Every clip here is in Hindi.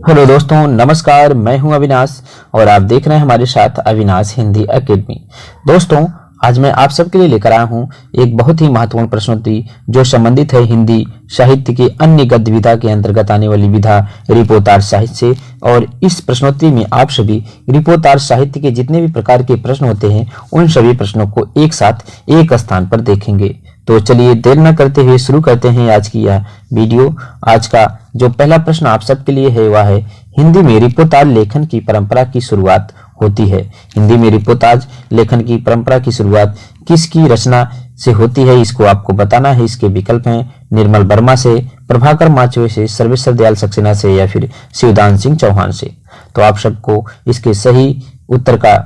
हेलो दोस्तों, नमस्कार। मैं हूं अविनाश और आप देख रहे हैं हमारे साथ अविनाश हिंदी एकेडमी। दोस्तों, आज मैं आप सबके लिए लेकर आया हूं एक बहुत ही महत्वपूर्ण प्रश्नोत्तरी जो संबंधित है हिंदी साहित्य के अन्य गद्य विधा के अंतर्गत आने वाली विधा रिपोर्टार साहित्य से। और इस प्रश्नोत्तरी में आप सभी रिपोर्टार साहित्य के जितने भी प्रकार के प्रश्न होते हैं उन सभी प्रश्नों को एक साथ एक स्थान पर देखेंगे। तो चलिए देर न करते हुए शुरू करते हैं आज की यह वीडियो। आज का जो पहला प्रश्न आप सबके लिए है वह है, हिंदी में रिपोर्टाज लेखन की परंपरा की शुरुआत होती है। हिंदी में रिपोर्टाज लेखन की परंपरा की शुरुआत किसकी रचना से होती है, इसको आपको बताना है। इसके विकल्प हैं निर्मल वर्मा से, प्रभाकर माचवे से, सर्वेश्वर दयाल सक्सेना से या फिर शिवदान सिंह चौहान से। तो आप सबको इसके सही उत्तर का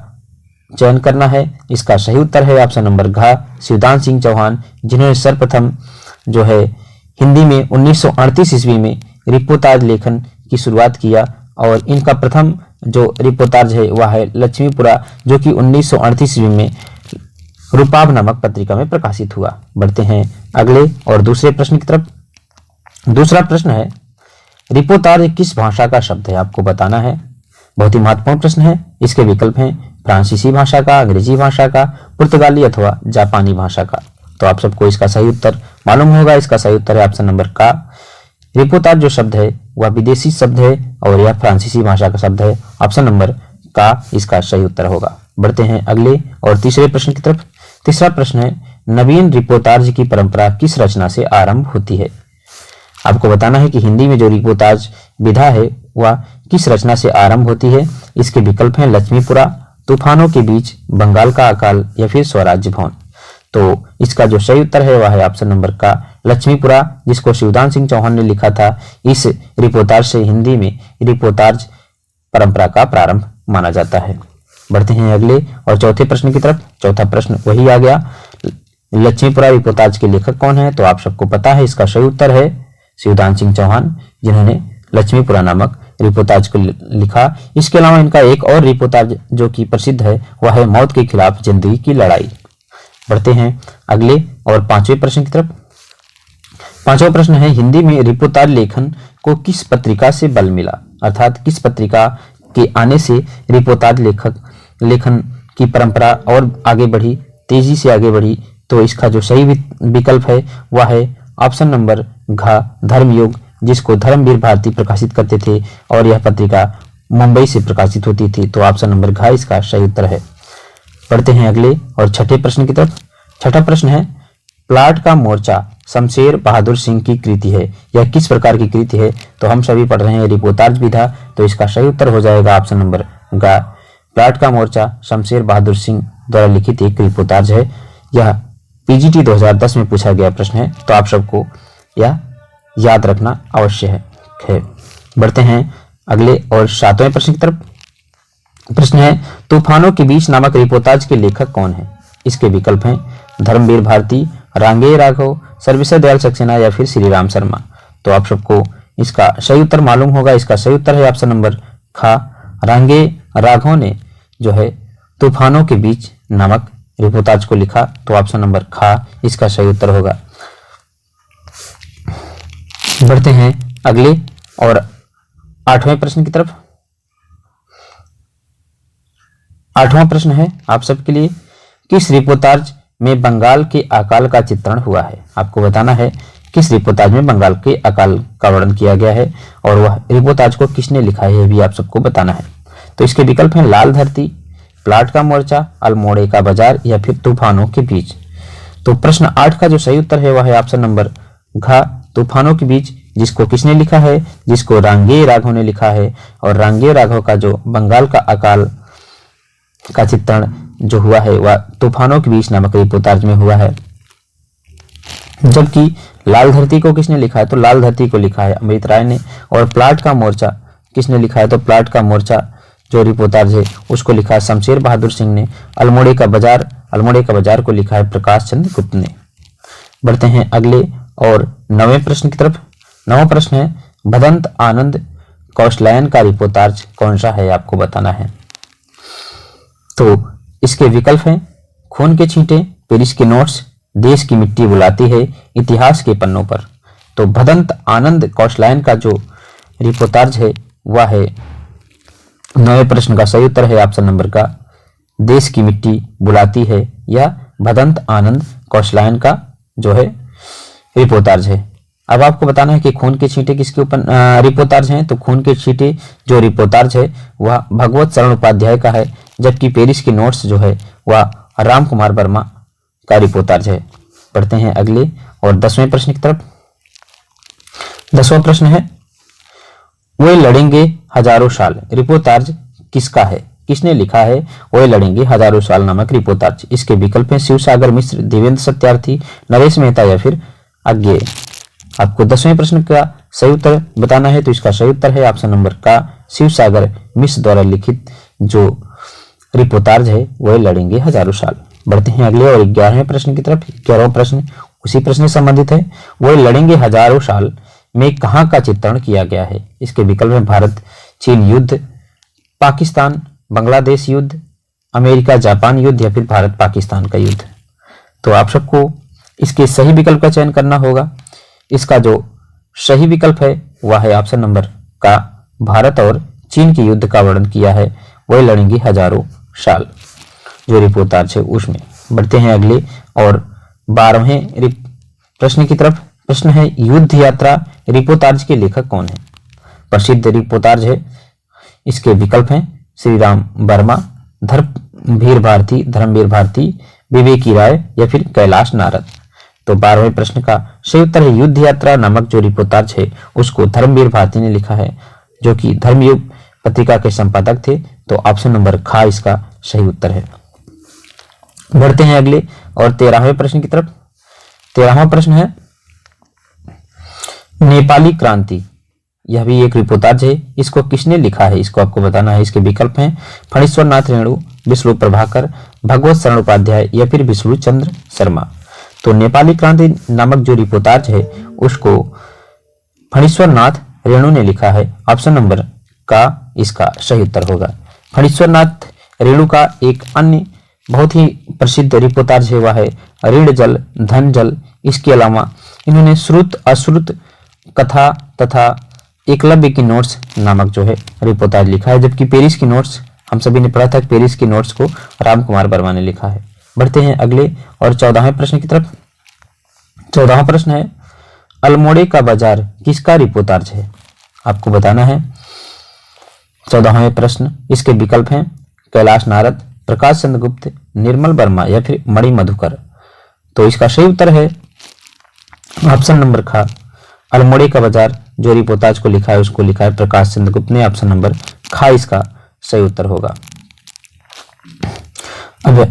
चयन करना है। इसका सही उत्तर है ऑप्शन नंबर घ, शिवदान सिंह चौहान, जिन्होंने सर्वप्रथम जो है हिंदी में 1938 ईस्वी में रिपोर्टाज लेखन की शुरुआत किया। और इनका प्रथम जो रिपोर्टाज है वह है लक्ष्मीपुरा, जो कि 1938 ईस्वी में रूपाभ नामक पत्रिका में प्रकाशित हुआ। बढ़ते हैं अगले और दूसरे प्रश्न की तरफ। दूसरा प्रश्न है, रिपोर्टाज किस भाषा का शब्द है, आपको बताना है। बहुत ही महत्वपूर्ण प्रश्न है। इसके विकल्प हैं फ्रांसीसी भाषा का, अंग्रेजी भाषा का, पुर्तगाली अथवा जापानी भाषा का। तो आप सबको इसका सही उत्तर मालूम होगा। इसका सही उत्तर है ऑप्शन नंबर का। रिपोर्टाज जो शब्द है वह विदेशी शब्द है और यह फ्रांसीसी भाषा का शब्द है। ऑप्शन नंबर का इसका सही उत्तर होगा। बढ़ते हैं अगले और तीसरे प्रश्न की तरफ। तीसरा प्रश्न है, नवीन रिपोर्टाज की परंपरा किस रचना से आरंभ होती है। आपको बताना है कि हिंदी में जो रिपोर्टाज विधा है वह किस रचना से आरंभ होती है। इसके विकल्प हैं लक्ष्मीपुरा, तूफानों के बीच, बंगाल का अकाल या फिर स्वराज्य भवन। तो इसका जो सही उत्तर है वह है ऑप्शन नंबर का, लक्ष्मीपुरा, जिसको शिवदान सिंह चौहान ने लिखा था। इस रिपोर्टाज से हिंदी में रिपोर्टाज परंपरा का प्रारंभ माना जाता है। बढ़ते हैं अगले और चौथे प्रश्न की तरफ। चौथा प्रश्न वही आ गया, लक्ष्मीपुरा रिपोर्टाज के लेखक कौन है। तो आप सबको पता है इसका सही उत्तर है शिवदान सिंह चौहान, जिन्होंने लक्ष्मीपुरा नामक रिपोर्टाज को लिखा। इसके अलावा इनका एक और रिपोर्टाज जो कि प्रसिद्ध है वह है मौत के खिलाफ जिंदगी की लड़ाई। बढ़ते हैं अगले और पांचवें प्रश्न की तरफ। पांचवा प्रश्न है, हिंदी में रिपोर्टाज लेखन को किस पत्रिका से बल मिला, अर्थात किस पत्रिका के आने से रिपोर्टाज लेखन की परंपरा और आगे बढ़ी, तेजी से आगे बढ़ी। तो इसका जो सही विकल्प है वह है ऑप्शन नंबर घ, धर्मयुग, जिसको धर्मवीर भारती प्रकाशित करते थे और यह पत्रिका मुंबई से प्रकाशित होती थी। तो ऑप्शन नंबर घ इसका सही उत्तर है। पढ़ते हैं अगले और छठे प्रश्न की तरफ। छठा प्रश्न है, प्लाट का मोर्चा शमशेर बहादुर सिंह की कृति है। यह किस प्रकार की कृति है। तो हम सभी पढ़ रहे हैं रिपोर्टाज विधा, तो इसका सही उत्तर हो जाएगा ऑप्शन नंबर ग, प्लाट का मोर्चा शमशेर बहादुर सिंह द्वारा लिखित एक रिपोर्टाज है। यह पीजीटी 2010 में पूछा गया प्रश्न है, तो आप सबको यह याद रखना आवश्यक है। बढ़ते हैं अगले और सातवें प्रश्न की तरफ। प्रश्न है, तूफानों के बीच नामक रिपोर्टाज के लेखक कौन है। इसके विकल्प हैं धर्मवीर भारती, रांगे राघव, सर्वेश्वर दयाल सक्सेना या फिर श्री राम शर्मा। तो आप सबको इसका सही उत्तर मालूम होगा। इसका सही उत्तर है ऑप्शन नंबर ख, रांगे राघव ने जो है तूफानों के बीच नामक रिपोर्टाज को लिखा। तो ऑप्शन नंबर ख इसका सही उत्तर होगा। बढ़ते हैं अगले और आठवें प्रश्न की तरफ। आठवां प्रश्न है आप सबके लिए, किस रिपोर्टाज में बंगाल के अकाल का चित्रण हुआ है। आपको बताना है किस रिपोर्टाज में बंगाल के अकाल का वर्णन किया गया है और वह रिपोर्टाज को किसने लिखा है, यह भी आप सबको बताना है। तो इसके विकल्प हैं लाल धरती, प्लाट का मोर्चा, अल्मोड़े का बाजार या फिर तूफानों के बीच। तो प्रश्न 8 का जो सही उत्तर है वह है ऑप्शन नंबर घ, तूफानों के बीच, जिसको किसने लिखा है, जिसको रांगे राघव ने लिखा है। और रांगे राघव का जो बंगाल का अकाल का चित्रण जो हुआ है वह तूफानों के बीच नामक रिपोर्टाज में हुआ है। जबकि लाल धरती को किसने लिखा है, तो लाल धरती को लिखा है अमृत राय ने। और प्लाट का मोर्चा किसने लिखा है, तो प्लाट का मोर्चा जो रिपोर्टाज है उसको लिखा है शमशेर बहादुर सिंह ने। अल्मोड़े का बाजार को लिखा है प्रकाश चंद्र गुप्त ने। बढ़ते हैं अगले और 9वें प्रश्न की तरफ। 9वां प्रश्न है, भदंत आनंद कौशलायन का रिपोर्टाज कौन सा है, आपको बताना है। तो इसके विकल्प हैं खून के छींटे, पेरिस के नोट्स, देश की मिट्टी बुलाती है, इतिहास के पन्नों पर। तो भदंत आनंद कौशलायन का जो रिपोर्टाज है वह है 9वें प्रश्न का सही उत्तर है ऑप्शन नंबर का देश की मिट्टी बुलाती है। यह भदंत आनंद कौशलायन का जो है रिपोर्टाज है। अब आपको बताना है कि खून के छींटे किसके ऊपर रिपोर्टाज हैं। तो खून के छींटे जो रिपोर्टाज है वह भगवत शरण उपाध्याय का है, जबकि पेरिस की नोट्स जो है वह राम कुमार वर्मा का रिपोर्टाज है। पढ़ते हैं अगले और 10वें प्रश्न की तरफ। 10वां प्रश्न है वे लड़ेंगे हजारों साल रिपोर्टाज किसका है, किसने लिखा है वे लड़ेंगे हजारों साल नामक रिपोर्टाज। इसके विकल्प हैं शिवसागर मिश्र, देवेंद्र सत्यार्थी, नरेश मेहता या फिर अज्ञेय। आपको 10वें प्रश्न का सही उत्तर बताना है। तो इसका सही उत्तर है ऑप्शन नंबर का शिवसागर मिश्र द्वारा लिखित जो रिपोर्टाज है वह लड़ेंगे हजारों साल। बढ़ते हैं अगले और 11वें प्रश्न की तरफ। 11वां प्रश्न उसी प्रश्न से संबंधित है। वह लड़ेंगे हजारों साल में कहां का चित्रण किया गया है। इसके विकल्प में भारत चीन युद्ध, पाकिस्तान बांग्लादेश युद्ध, अमेरिका जापान युद्ध या फिर भारत पाकिस्तान का युद्ध। तो आप सबको इसके सही विकल्प का चयन करना होगा। इसका जो सही विकल्प है वह है ऑप्शन नंबर का भारत और चीन के युद्ध का वर्णन किया है वह लड़ेंगे हजारों साल जो रिपोर्टाज है उसमें। बढ़ते हैं अगले और 12वें प्रश्न की तरफ। प्रश्न है युद्ध यात्रा रिपोर्टाज के लेखक कौन है। प्रसिद्ध रिपोर्टाज है। इसके विकल्प हैं श्री राम वर्मा, धर्मवीर भारती, विवेकी राय या फिर कैलाश नारद। तो 12वें प्रश्न का सही उत्तर है युद्ध यात्रा नामक जो रिपोर्टाज है उसको धर्मवीर भारती ने लिखा है, जो कि धर्मयुग पत्रिका के संपादक थे। तो ऑप्शन नंबर खा इसका सही उत्तर है। बढ़ते हैं अगले और 13वें प्रश्न की तरफ। 13वां प्रश्न है नेपाली क्रांति, यह भी एक रिपोर्टाज है। इसको किसने लिखा है इसको आपको बताना है। इसके विकल्प हैं फणीश्वर नाथ रेणु, विष्णु प्रभाकर, भगवत शरण उपाध्याय या फिर विष्णु चंद्र शर्मा। तो नेपाली क्रांति नामक जो रिपोर्टाज है उसको फणीश्वर नाथ रेणु ने लिखा है। ऑप्शन नंबर का इसका सही उत्तर होगा। फणीश्वर नाथ रेणु का एक अन्य बहुत ही प्रसिद्ध रिपोर्टाज है वह है ऋण जल धन जल। इसके अलावा इन्होंने श्रुत अश्रुत कथा तथा एकलव्य की नोट्स नामक जो है रिपोर्टाज लिखा है, जबकि पेरिस की नोट्स हम सभी ने पढ़ा था पेरिस की नोट्स को राम कुमार वर्मा ने लिखा है। बढ़ते हैं अगले और 14वें प्रश्न की तरफ। 14वां प्रश्न है अल्मोड़े का बाजार किसका रिपोर्टाज है, आपको बताना है। 14वां प्रश्न इसके विकल्प हैं कैलाश नारद, प्रकाश चंद्र गुप्त, निर्मल वर्मा या फिर मणि मधुकर। तो इसका सही उत्तर है ऑप्शन नंबर खा अल्मोड़े का बाजार जो रिपोर्टाज को लिखा है उसको लिखा है प्रकाश चंद्र गुप्त ने। ऑप्शन नंबर खा इसका सही उत्तर होगा। अब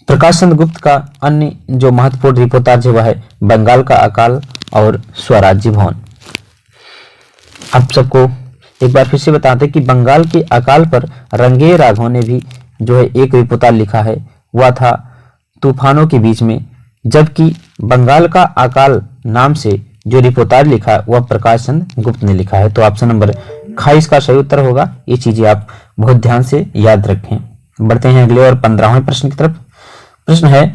प्रकाश चंद्र गुप्त का अन्य जो महत्वपूर्ण रिपोर्टाज है वह है बंगाल का अकाल और स्वराज्य भवन। आप सबको एक बार फिर से बताते हैं कि बंगाल के अकाल पर रंगे राघव ने भी जो है एक रिपोर्टाज लिखा है, वह था तूफानों के बीच में, जबकि बंगाल का अकाल नाम से जो रिपोर्टाज लिखा है वह प्रकाश चंद्र गुप्त ने लिखा है। तो ऑप्शन नंबर खा इसका सही उत्तर होगा। ये चीजें आप बहुत ध्यान से याद रखें। बढ़ते हैं अगले और 15वें प्रश्न की तरफ। प्रश्न है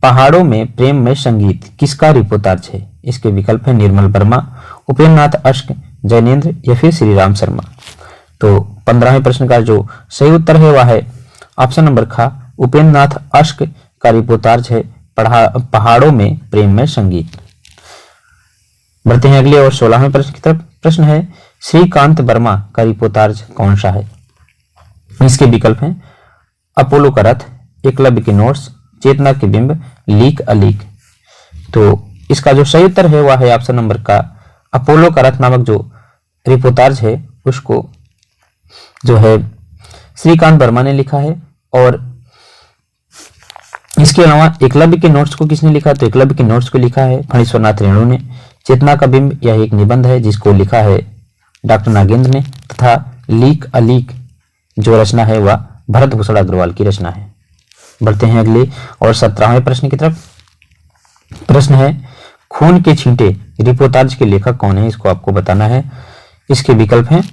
पहाड़ों में प्रेम में संगीत किसका रिपोर्टाज है। इसके विकल्प है निर्मल वर्मा, उपेंद्र नाथ अश्क, जैनेन्द्र या फिर श्री राम शर्मा। तो 15वें प्रश्न का जो सही उत्तर है वह है ऑप्शन नंबर खा उपेंद्र नाथ अश्क का रिपोर्टाज है पहाड़ों में प्रेम में संगीत। बढ़ते हैं अगले और 16वें प्रश्न की तरफ। प्रश्न है श्रीकांत वर्मा का रिपोर्टाज कौन सा है। इसके विकल्प हैं अपोलो का रथ, एकलव्य के नोट्स, चेतना के बिंब, लीक अलीक। तो इसका जो सही उत्तर है वह है ऑप्शन नंबर का अपोलो का रथ नामक जो रिपोर्टाज है उसको जो है श्रीकांत वर्मा ने लिखा है। और इसके अलावा एकलव्य के नोट्स को किसने लिखा, तो एकलव्य के नोट्स को लिखा है फणीश्वर नाथ रेणु ने। चेतना का बिंब यह एक निबंध है जिसको लिखा है डॉक्टर नागेंद्र ने, तथा लीक अलीक जो रचना है वह भरत भूषण अग्रवाल की रचना है। बढ़ते हैं अगले और 17वें प्रश्न की तरफ। प्रश्न है खून के छींटे रिपोर्टाज के लेखक कौन है, इसको आपको बताना है। इसके विकल्प हैं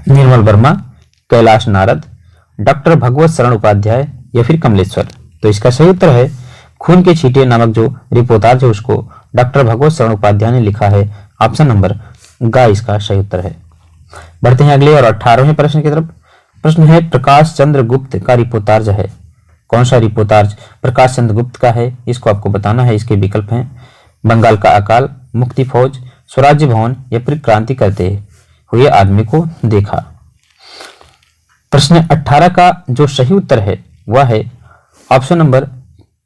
निर्मल वर्मा, कैलाश नारद, डॉक्टर भगवत शरण उपाध्याय या फिर कमलेश्वर। तो इसका सही उत्तर है खून के छींटे नामक जो रिपोर्टाज है उसको डॉक्टर भगवत शरण उपाध्याय ने लिखा है। ऑप्शन नंबर गा इसका सही उत्तर है। बढ़ते हैं अगले और 18वें प्रश्न की तरफ। प्रश्न है प्रकाश चंद्र गुप्त का रिपोर्टाज है। कौन सा रिपोर्टाज प्रकाश चंद्र गुप्त का है, इसको आपको बताना है। इसके विकल्प हैं बंगाल का अकाल, मुक्ति फौज, स्वराज्य भवन या फिर क्रांति करते हुए आदमी को देखा। प्रश्न 18 का जो सही उत्तर है वह है ऑप्शन नंबर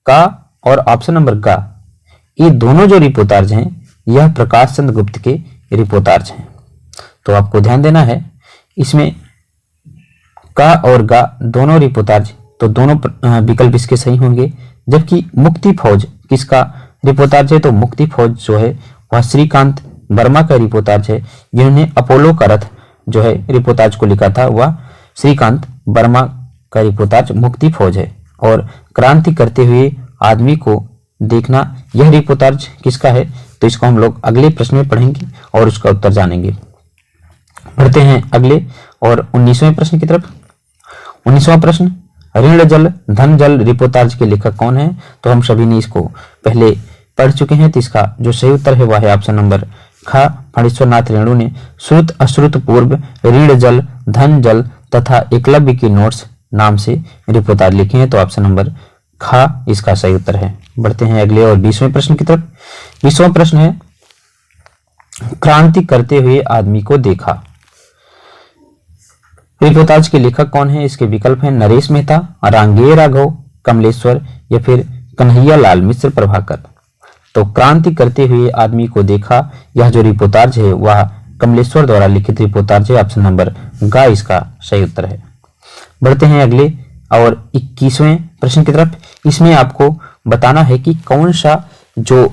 का और ऑप्शन नंबर गा। ये दोनों जो रिपोर्टाज हैं यह प्रकाश चंद्र गुप्त के रिपोर्टाज हैं। तो आपको ध्यान देना है इसमें का और गा दोनों रिपोर्टाज, तो दोनों विकल्प इसके सही होंगे। जबकि मुक्ति फौज किसका रिपोर्टाज है, तो मुक्ति फौज जो है वह श्रीकांत वर्मा का रिपोर्टाज है। जिन्होंने अपोलो का रथ जो है रिपोर्टाज को लिखा था वह श्रीकांत वर्मा का रिपोर्टाज मुक्ति फौज है। और क्रांति करते हुए आदमी को देखना यह रिपोर्टाज किसका है, तो इसको हम लोग अगले प्रश्न में पढ़ेंगे और उसका उत्तर जानेंगे। बढ़ते हैं अगले और 19वें प्रश्न की तरफ। 19वां प्रश्न ऋण जल धन जल रिपोर्टाज के लेखक कौन है, तो हम सभी ने इसको पहले पढ़ चुके हैं। तो इसका जो सही उत्तर है वह है ऑप्शन नंबर ख। फणीश्वर नाथ रेणु ने श्रुत अश्रुत पूर्व ऋण जल धन जल तथा एकलव्य की नोट्स नाम से रिपोर्टाज लिखे हैं। तो ऑप्शन नंबर ख इसका सही उत्तर है। बढ़ते हैं अगले और 20वें प्रश्न की तरफ। 20वां प्रश्न है क्रांति करते हुए आदमी को देखा। रिपोर्टाज के लेखक कौन है, इसके विकल्प हैं नरेश मेहता, रांगे राघव, कमलेश्वर या फिर कन्हैया लाल मिश्र प्रभाकर। तो क्रांति करते हुए आदमी को देखा यह जो रिपोर्टाज है वह कमलेश्वर द्वारा लिखित रिपोर्टाज है। ऑप्शन नंबर गा इसका सही उत्तर है। बढ़ते हैं अगले और 21वें प्रश्न की तरफ। इसमें आपको बताना है कि कौन सा जो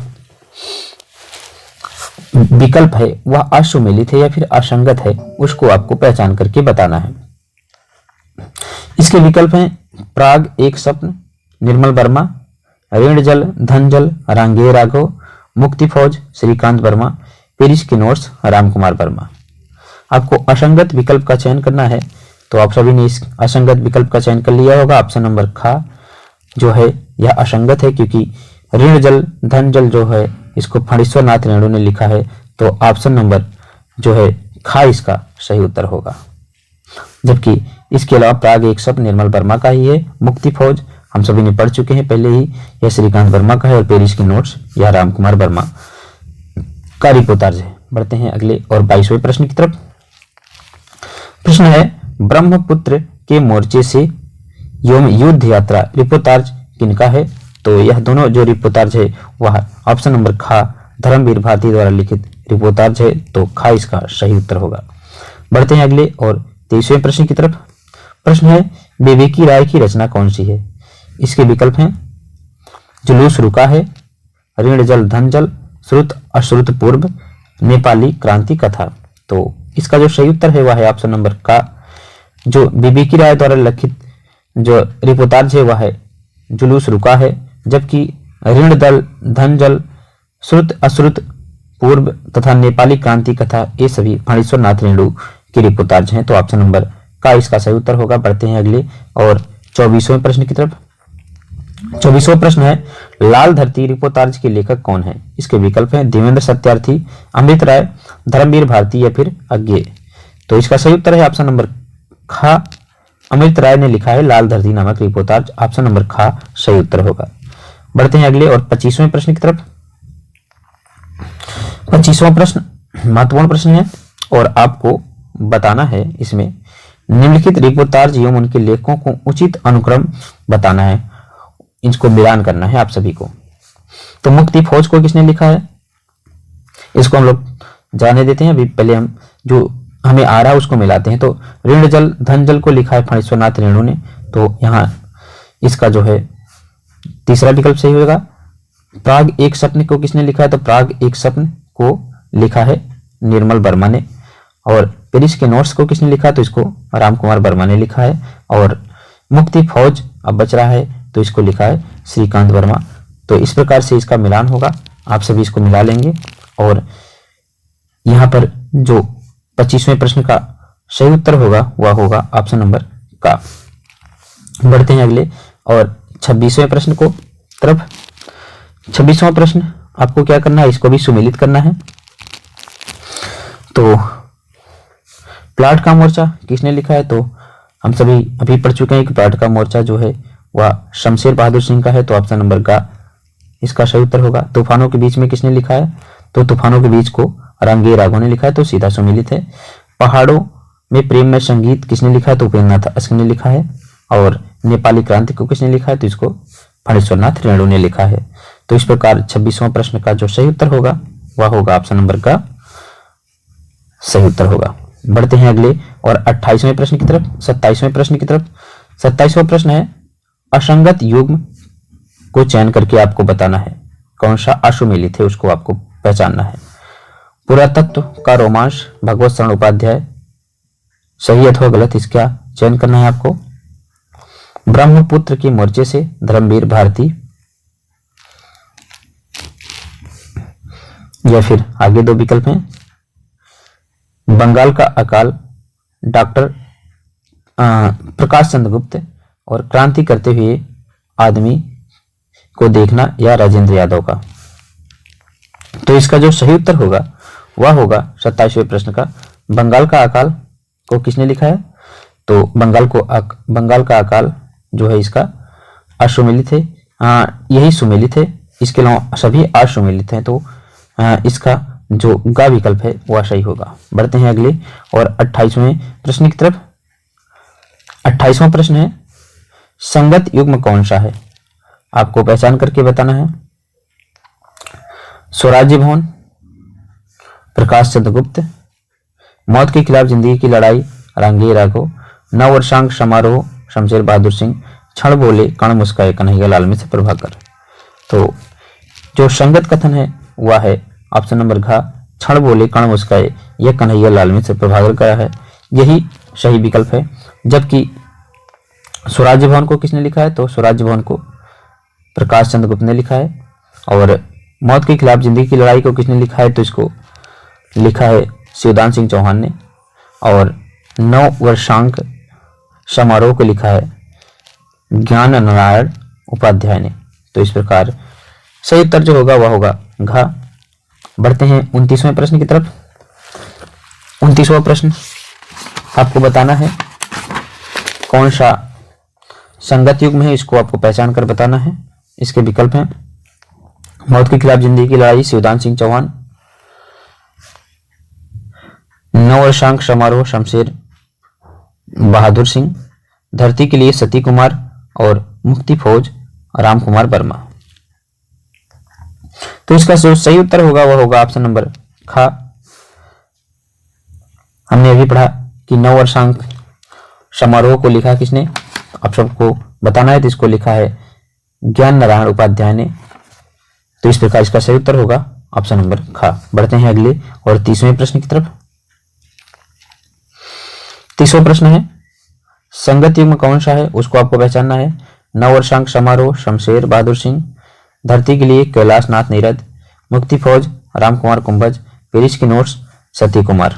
विकल्प है वह असुमेलित है या फिर असंगत है, उसको आपको पहचान करके बताना है। इसके विकल्प हैं प्राग एक स्वप्न, निर्मल वर्मा, ऋण जल धन जल रांगे राघव, मुक्ति फौज श्रीकांत वर्मा, पेरिस की नोट्स रामकुमार वर्मा। आपको असंगत विकल्प का चयन करना है। तो आप सभी ने इस असंगत विकल्प का चयन कर लिया होगा। ऑप्शन नंबर ख जो है यह असंगत है क्योंकि ऋण जल धन जल जो है इसको फणीश्वर नाथ रेणु ने लिखा है। तो ऑप्शन नंबर जो है ख इसका सही उत्तर होगा। जबकि इसके अलावा प्राग एक शब्द निर्मल वर्मा का ही है, मुक्ति फौज हम सभी ने पढ़ चुके हैं पहले ही, यह श्रीकांत वर्मा का है और पेरिस की नोट्स यह रामकुमार वर्मा का रिपोर्टाज है। बढ़ते हैं अगले और 22वें प्रश्न की तरफ। प्रश्न है ब्रह्मपुत्र के मोर्चे से युद्ध यात्रा रिपोर्टाज किनका है, तो यह दोनों जो रिपोर्टाज है वह ऑप्शन नंबर ख धर्मवीर भारती द्वारा लिखित रिपोर्टाज है। तो ख इसका सही उत्तर होगा। बढ़ते हैं अगले और 23वें प्रश्न की तरफ। प्रश्न है विवेकी राय की रचना कौन सी है, इसके विकल्प हैं जुलूस रुका है, ऋण जल धन जल, श्रुत अश्रुत पूर्व, नेपाली क्रांति कथा। तो इसका जो सही उत्तर है वह है ऑप्शन नंबर का। जो विवेकी राय द्वारा लिखित जो रिपोर्टाज है वह है जुलूस रुका है, जबकि ऋण दल धन जल श्रुत अश्रुत पूर्व तथा नेपाली क्रांति कथा ये सभी फणीश्वर नाथ रेणु की रिपोर्टाज हैं। तो ऑप्शन नंबर का इसका सही उत्तर होगा। बढ़ते हैं अगले और 24वें प्रश्न की तरफ। 24वां प्रश्न है लाल धरती रिपोर्टाज के लेखक कौन है, इसके विकल्प हैं देवेंद्र सत्यार्थी, अमृत राय, धर्मवीर भारती या फिर अज्ञे। तो इसका सही उत्तर है ऑप्शन नंबर ख, अमृत राय ने लिखा है लाल धरती नामक रिपोर्टाज। ऑप्शन नंबर ख सही उत्तर होगा। बढ़ते हैं अगले और 25वें प्रश्न की तरफ। 25वां प्रश्न महत्वपूर्ण प्रश्न है और आपको बताना है इसमें निम्नलिखित रिपोर्टाज एवं उनके लेखकों को उचित अनुक्रम बताना है, इसको मिलान करना है आप सभी को। तो मुक्ति फौज को किसने लिखा है, इसको हम लोग जाने देते हैं। अभी पहले हम जो हमें आ रहा है उसको मिलाते हैं। तो ऋण जल धन जल को लिखा है फणीश्वर नाथ रेणु ने, तो यहाँ इसका जो है तीसरा विकल्प सही होगा। प्राग एक स्वप्न को किसने लिखा है, तो प्राग एक स्वप्न को लिखा है निर्मल वर्मा ने। और पेरिस के नोट्स को किसने लिखा, तो इसको रामकुमार वर्मा ने लिखा है। और मुक्ति फौज अब बच रहा है तो इसको लिखा है श्रीकांत वर्मा। तो इस प्रकार से इसका मिलान होगा, आप सभी इसको मिला लेंगे और यहाँ पर जो 25वें प्रश्न का सही उत्तर होगा वह होगा ऑप्शन नंबर का। बढ़ते हैं अगले और 26वें प्रश्न को तरफ। 26वां प्रश्न आपको क्या करना है, इसको भी सुमेलित करना है। तो प्लाट का मोर्चा किसने लिखा है? तो हम सभी अभी पढ़ चुके हैं कि प्लाट का मोर्चा जो है वह शमशेर बहादुर सिंह का है, तो ऑप्शन नंबर का इसका सही उत्तर होगा। तूफानों के बीच में किसने लिखा है? तो तूफानों के बीच को रामगिरी राघव ने लिखा है, तो सीधा सुमेलित है। पहाड़ों में प्रेम में संगीत किसने लिखा है? तो उपेंद्रनाथ अश्क ने लिखा है। और नेपाली क्रांति को किसने लिखा है? तो इसको फणीश्वरनाथ रेणु ने लिखा है। तो इस प्रकार 26वां प्रश्न का जो सही उत्तर होगा वह होगा ऑप्शन नंबर का सही उत्तर होगा। बढ़ते हैं अगले और 28वें प्रश्न की तरफ, 27वें प्रश्न की तरफ। 27वां प्रश्न है असंगत युग्म को चयन करके आपको बताना है कौन सा अश्वमेलित है, उसको आपको पहचानना है। पुरातत्व का रोमांस भगवत शरण उपाध्याय, सही अथवा गलत इसका चयन करना है आपको। ब्रह्मपुत्र के मोर्चे से धर्मवीर भारती, या फिर आगे दो विकल्प हैं, बंगाल का अकाल डॉक्टर प्रकाश चंद्र गुप्त और क्रांति करते हुए आदमी को देखना या राजेंद्र यादव का। तो इसका जो सही उत्तर होगा वह होगा 27वें प्रश्न का बंगाल का अकाल को किसने लिखा है? तो बंगाल का अकाल जो है इसका अश्वमेलित है, यही सुमेलित है, इसके अलावा सभी अश्वमेलित हैं, तो इसका जो गा विकल्प है वह सही होगा। बढ़ते हैं अगले और 28वें प्रश्न की तरफ। 28वां प्रश्न है संगत युग्म कौन सा है, आपको पहचान करके बताना है। स्वराज्य भवन, प्रकाश चंद्र गुप्त, मौत के खिलाफ जिंदगी की लड़ाई रामगिरी राघव, नववर्षांक समारोह शमशेर बहादुर सिंह, क्षण बोले कण मुस्काए कन्हैया लाल मिश्र प्रभाकर। तो जो संगत कथन है वह है ऑप्शन नंबर घ, क्षण बोले कण मुस्काए, यह कन्हैया लाल मिश्र प्रभाकर का है, यही सही विकल्प है। जबकि स्वराज्य भवन को किसने लिखा है? तो स्वराज्य भवन को प्रकाश चंद्र गुप्त ने लिखा है। और मौत के खिलाफ जिंदगी की लड़ाई को किसने लिखा है? तो इसको लिखा है शिवदान सिंह चौहान ने। और नववर्षांक समारोह को लिखा है ज्ञान नारायण उपाध्याय ने। तो इस प्रकार सही उत्तर जो होगा वह होगा घ। बढ़ते हैं 29वें प्रश्न की तरफ। 29वां प्रश्न आपको बताना है कौन सा संगत युग्म है, इसको आपको पहचान कर बताना है। इसके विकल्प हैं मौत के खिलाफ जिंदगी की लड़ाई शिवदान सिंह चौहान, नववर्षांक समारोह शमशेर बहादुर सिंह, धरती के लिए सती कुमार और मुक्ति फौज राम कुमार वर्मा। तो इसका जो सही उत्तर होगा वह होगा ऑप्शन नंबर ख। हमने अभी पढ़ा कि नववर्षांक समारोह को लिखा किसने, आप सबको बताना है, तो इसको लिखा है ज्ञान नारायण उपाध्याय ने। तो इस प्रकार इसका सही उत्तर होगा ऑप्शन नंबर ख। बढ़ते हैं अगले और 30वें प्रश्न की तरफ। 30वां प्रश्न है संगत युग्म कौन सा है, उसको आपको पहचानना है। नववर्षांक समारोह शमशेर बहादुर सिंह, धरती के लिए कैलाश नाथ नीरद, मुक्ति फौज राम कुमार कुंभज, पेरिस की नोट्स सती कुमार।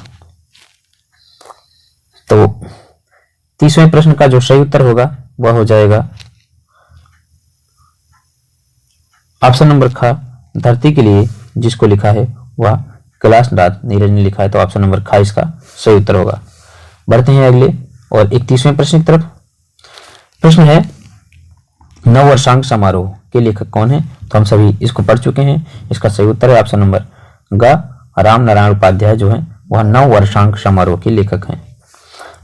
तो 30वें प्रश्न का जो सही उत्तर होगा वह हो जाएगा ऑप्शन नंबर ख, धरती के लिए जिसको लिखा है वह कैलाश नाथ नीरज ने लिखा है, तो ऑप्शन नंबर ख इसका सही उत्तर होगा। बढ़ते हैं अगले और 31वें प्रश्न की तरफ। प्रश्न है नववर्षांक समारोह के लेखक कौन है, तो हम सभी इसको पढ़ चुके हैं। इसका सही उत्तर है ऑप्शन नंबर ग, राम नारायण उपाध्याय जो है वह नववर्षांक समारोह के लेखक हैं।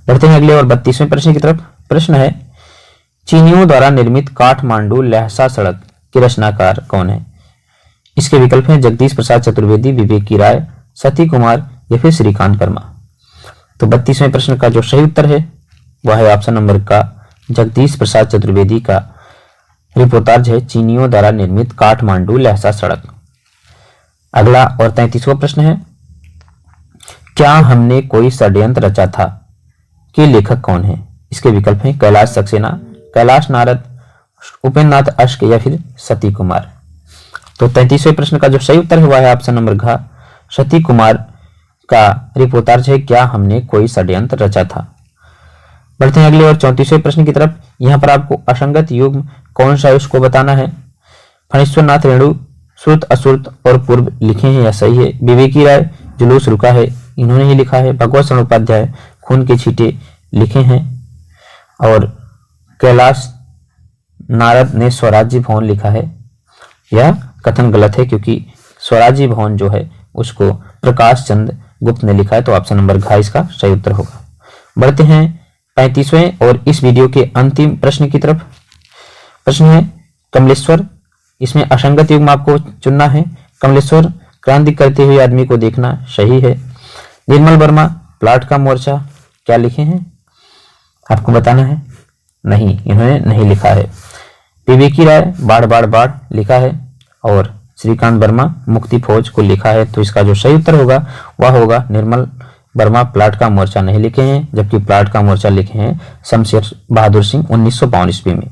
बढ़ते हैं अगले और 32वें प्रश्न की तरफ। प्रश्न है चीनियों द्वारा निर्मित काठमांडू लहसा सड़क के रचनाकार कौन है। इसके विकल्प हैं जगदीश प्रसाद चतुर्वेदी, विवेक की राय, सती कुमार या फिर श्रीकांत वर्मा। तो 32वें प्रश्न का जो सही उत्तर है वह है ऑप्शन नंबर का, जगदीश प्रसाद चतुर्वेदी का रिपोर्टाज है चीनियों द्वारा निर्मित काठमांडू लहसा सड़क। अगला और 33वां प्रश्न है क्या हमने कोई षड्यंत्र रचा था के लेखक कौन है। इसके विकल्प हैं कैलाश सक्सेना, कैलाश नारद, उपेंद्रनाथ अश्क या फिर सती कुमार। तो 33वें प्रश्न का जो सही उत्तर हुआ है ऑप्शन नंबर घ, सती कुमार का रिपोर्टाज है क्या हमने कोई षड्यंत्र रचा था। बढ़ते हैं अगले और 34वें प्रश्न की तरफ। यहाँ पर आपको असंगत युग्म कौन सा है उसको बताना है। फणीश्वरनाथ रेणु श्रुत अश्रुत और पूर्व लिखे हैं या सही है। विवेकी राय जुलूस रुका है इन्होंने ही लिखा है। भगवत शरण उपाध्याय खून के छींटे लिखे हैं। और कैलाश नारद ने स्वराज्य भवन लिखा है। यह कथन गलत है क्योंकि स्वराज्य भवन जो है उसको प्रकाश चंद्र गुप्त ने लिखा है, तो ऑप्शन नंबर घ इसका सही उत्तर होगा। बढ़ते हैं 35वें और इस वीडियो के अंतिम प्रश्न की तरफ। प्रश्न है कमलेश्वर, इसमें असंगत युग्म आपको चुनना है। कमलेश्वर क्रांति करते हुए आदमी को देखना सही है। निर्मल वर्मा प्लाट का मोर्चा क्या लिखे हैं आपको बताना है। नहीं, इन्होंने नहीं लिखा है। विवेकी राय बाढ़ बाढ़ बाढ़ लिखा है और श्रीकांत वर्मा मुक्ति फौज को लिखा है, तो इसका जो सही उत्तर होगा वह होगा निर्मल वर्मा प्लाट का मोर्चा नहीं लिखे हैं, जबकि प्लाट का मोर्चा लिखे हैं शमशेर बहादुर सिंह 1952 ईस्वी में।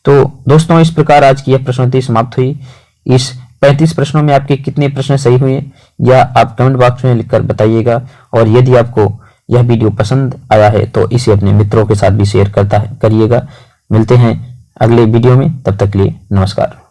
तो दोस्तों इस प्रकार आज की यह प्रश्नोत्तरी समाप्त हुई। इस 35 प्रश्नों में आपके कितने प्रश्न सही हुए या आप कमेंट बॉक्स में लिखकर बताइएगा। और यदि आपको यह वीडियो पसंद आया है तो इसे अपने मित्रों के साथ भी शेयर करिएगा। मिलते हैं अगले वीडियो में, तब तक के लिए नमस्कार।